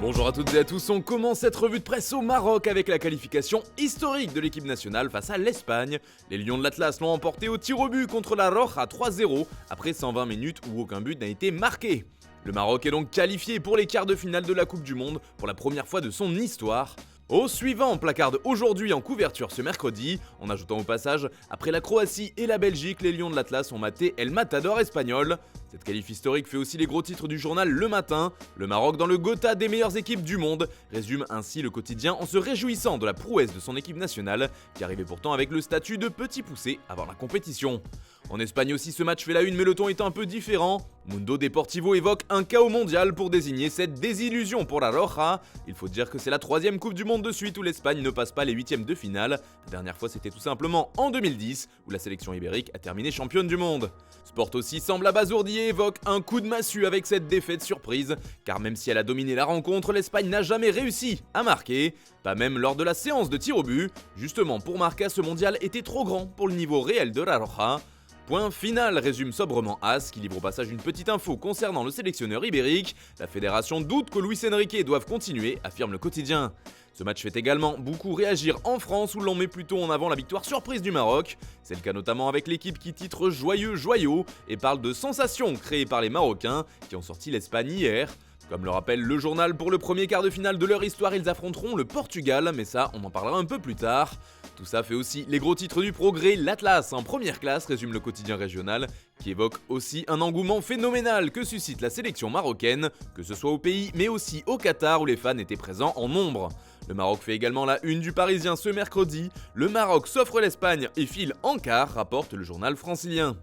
Bonjour à toutes et à tous, on commence cette revue de presse au Maroc avec la qualification historique de l'équipe nationale face à l'Espagne. Les Lions de l'Atlas l'ont emporté au tir au but contre la Roja 3-0 après 120 minutes où aucun but n'a été marqué. Le Maroc est donc qualifié pour les quarts de finale de la Coupe du Monde pour la première fois de son histoire. Au suivant, on placarde aujourd'hui en couverture ce mercredi, en ajoutant au passage, après la Croatie et la Belgique, les Lions de l'Atlas ont maté El Matador espagnol. Cette qualif historique fait aussi les gros titres du journal Le Matin. Le Maroc dans le Gotha des meilleures équipes du monde résume ainsi le quotidien en se réjouissant de la prouesse de son équipe nationale, qui arrivait pourtant avec le statut de petit poussé avant la compétition. En Espagne aussi, ce match fait la une, mais le ton est un peu différent. Mundo Deportivo évoque un chaos mondial pour désigner cette désillusion pour la Roja. Il faut dire que c'est la 3e Coupe du Monde de suite où l'Espagne ne passe pas les 8e de finale. La dernière fois, c'était tout simplement en 2010, où la sélection ibérique a terminé championne du monde. Sport aussi semble abasourdi et évoque un coup de massue avec cette défaite surprise, car même si elle a dominé la rencontre, l'Espagne n'a jamais réussi à marquer, pas même lors de la séance de tir au but. Justement, pour Marca, ce mondial était trop grand pour le niveau réel de la Roja. Point final, résume sobrement As, qui livre au passage une petite info concernant le sélectionneur ibérique. La fédération doute que Luis Enrique doive continuer, affirme le quotidien. Ce match fait également beaucoup réagir en France, où l'on met plutôt en avant la victoire surprise du Maroc. C'est le cas notamment avec l'équipe qui titre Joyeux Joyau et parle de sensations créées par les Marocains qui ont sorti l'Espagne hier. Comme le rappelle le journal, pour le premier quart de finale de leur histoire, ils affronteront le Portugal, mais ça, on en parlera un peu plus tard. Tout ça fait aussi les gros titres du progrès, l'Atlas en première classe, résume le quotidien régional, qui évoque aussi un engouement phénoménal que suscite la sélection marocaine, que ce soit au pays, mais aussi au Qatar où les fans étaient présents en nombre. Le Maroc fait également la une du Parisien ce mercredi. Le Maroc s'offre l'Espagne et file en quart, rapporte le journal francilien.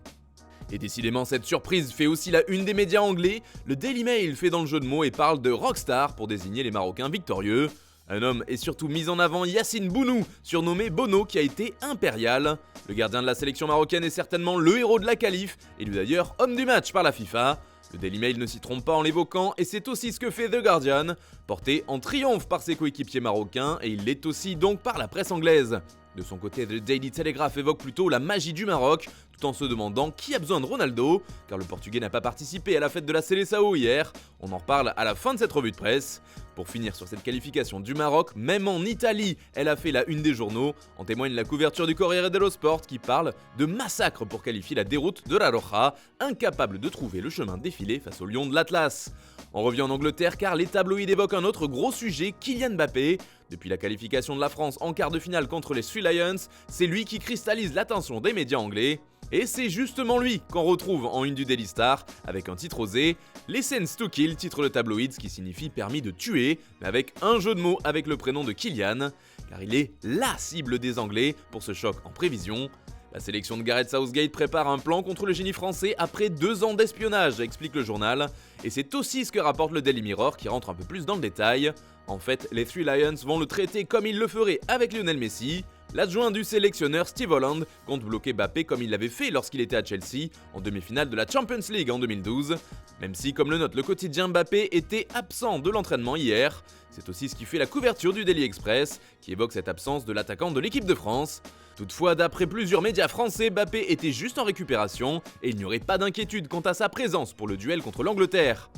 Et décidément, cette surprise fait aussi la une des médias anglais. Le Daily Mail fait dans le jeu de mots et parle de rockstar pour désigner les Marocains victorieux. Un homme est surtout mis en avant, Yassine Bounou, surnommé Bono, qui a été impérial. Le gardien de la sélection marocaine est certainement le héros de la qualif, élu d'ailleurs homme du match par la FIFA. Le Daily Mail ne s'y trompe pas en l'évoquant, et c'est aussi ce que fait The Guardian, porté en triomphe par ses coéquipiers marocains, et il l'est aussi donc par la presse anglaise. De son côté, The Daily Telegraph évoque plutôt la magie du Maroc, tout en se demandant qui a besoin de Ronaldo, car le Portugais n'a pas participé à la fête de la Seleção hier. On en reparle à la fin de cette revue de presse. Pour finir sur cette qualification du Maroc, même en Italie, elle a fait la une des journaux. En témoigne la couverture du Corriere dello Sport qui parle de massacre pour qualifier la déroute de la Roja, incapable de trouver le chemin défilé face aux Lions de l'Atlas. On revient en Angleterre car les tabloïds évoquent un autre gros sujet, Kylian Mbappé. Depuis la qualification de la France en quart de finale contre les Three Lions, c'est lui qui cristallise l'attention des médias anglais. Et c'est justement lui qu'on retrouve en une du Daily Star, avec un titre osé, License to Kill, titre le tabloïd, qui signifie permis de tuer, mais avec un jeu de mots avec le prénom de Kylian, car il est LA cible des Anglais pour ce choc en prévision. La sélection de Gareth Southgate prépare un plan contre le génie français après 2 ans d'espionnage, explique le journal, et c'est aussi ce que rapporte le Daily Mirror qui rentre un peu plus dans le détail. En fait, les Three Lions vont le traiter comme ils le feraient avec Lionel Messi. L'adjoint du sélectionneur Steve Holland compte bloquer Mbappé comme il l'avait fait lorsqu'il était à Chelsea en demi-finale de la Champions League en 2012. Même si, comme le note le quotidien, Mbappé était absent de l'entraînement hier. C'est aussi ce qui fait la couverture du Daily Express, qui évoque cette absence de l'attaquant de l'équipe de France. Toutefois, d'après plusieurs médias français, Mbappé était juste en récupération et il n'y aurait pas d'inquiétude quant à sa présence pour le duel contre l'Angleterre.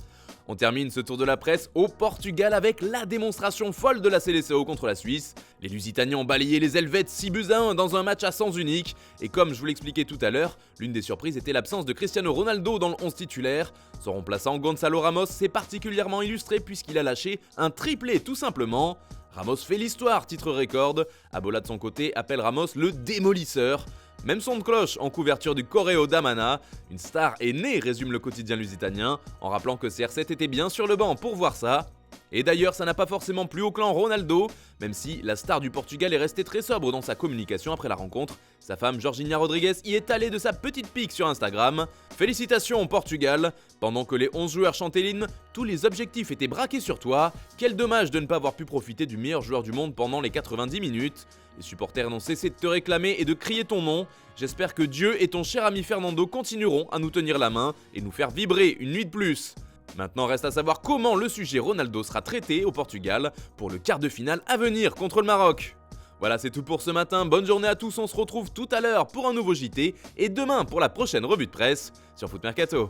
On termine ce tour de la presse au Portugal avec la démonstration folle de la Seleção contre la Suisse. Les Lusitaniens ont balayé les Helvètes 6-1 dans un match à sens unique. Et comme je vous l'expliquais tout à l'heure, l'une des surprises était l'absence de Cristiano Ronaldo dans le 11 titulaire. Son remplaçant Gonçalo Ramos s'est particulièrement illustré puisqu'il a lâché un triplé tout simplement. Ramos fait l'histoire, titre record. Abola de son côté appelle Ramos le démolisseur. Même son de cloche en couverture du Correo d'Amana. Une star est née, résume le quotidien lusitanien, en rappelant que CR7 était bien sur le banc pour voir ça. Et d'ailleurs, ça n'a pas forcément plu au clan Ronaldo, même si la star du Portugal est restée très sobre dans sa communication après la rencontre. Sa femme Georgina Rodrigues y est allée de sa petite pique sur Instagram. Félicitations Portugal. Pendant que les 11 joueurs chantaient l'hymne, tous les objectifs étaient braqués sur toi. Quel dommage de ne pas avoir pu profiter du meilleur joueur du monde pendant les 90 minutes. Les supporters n'ont cessé de te réclamer et de crier ton nom. J'espère que Dieu et ton cher ami Fernando continueront à nous tenir la main et nous faire vibrer une nuit de plus. Maintenant reste à savoir comment le sujet Ronaldo sera traité au Portugal pour le quart de finale à venir contre le Maroc. Voilà, c'est tout pour ce matin. Bonne journée à tous, on se retrouve tout à l'heure pour un nouveau JT et demain pour la prochaine revue de presse sur Foot Mercato.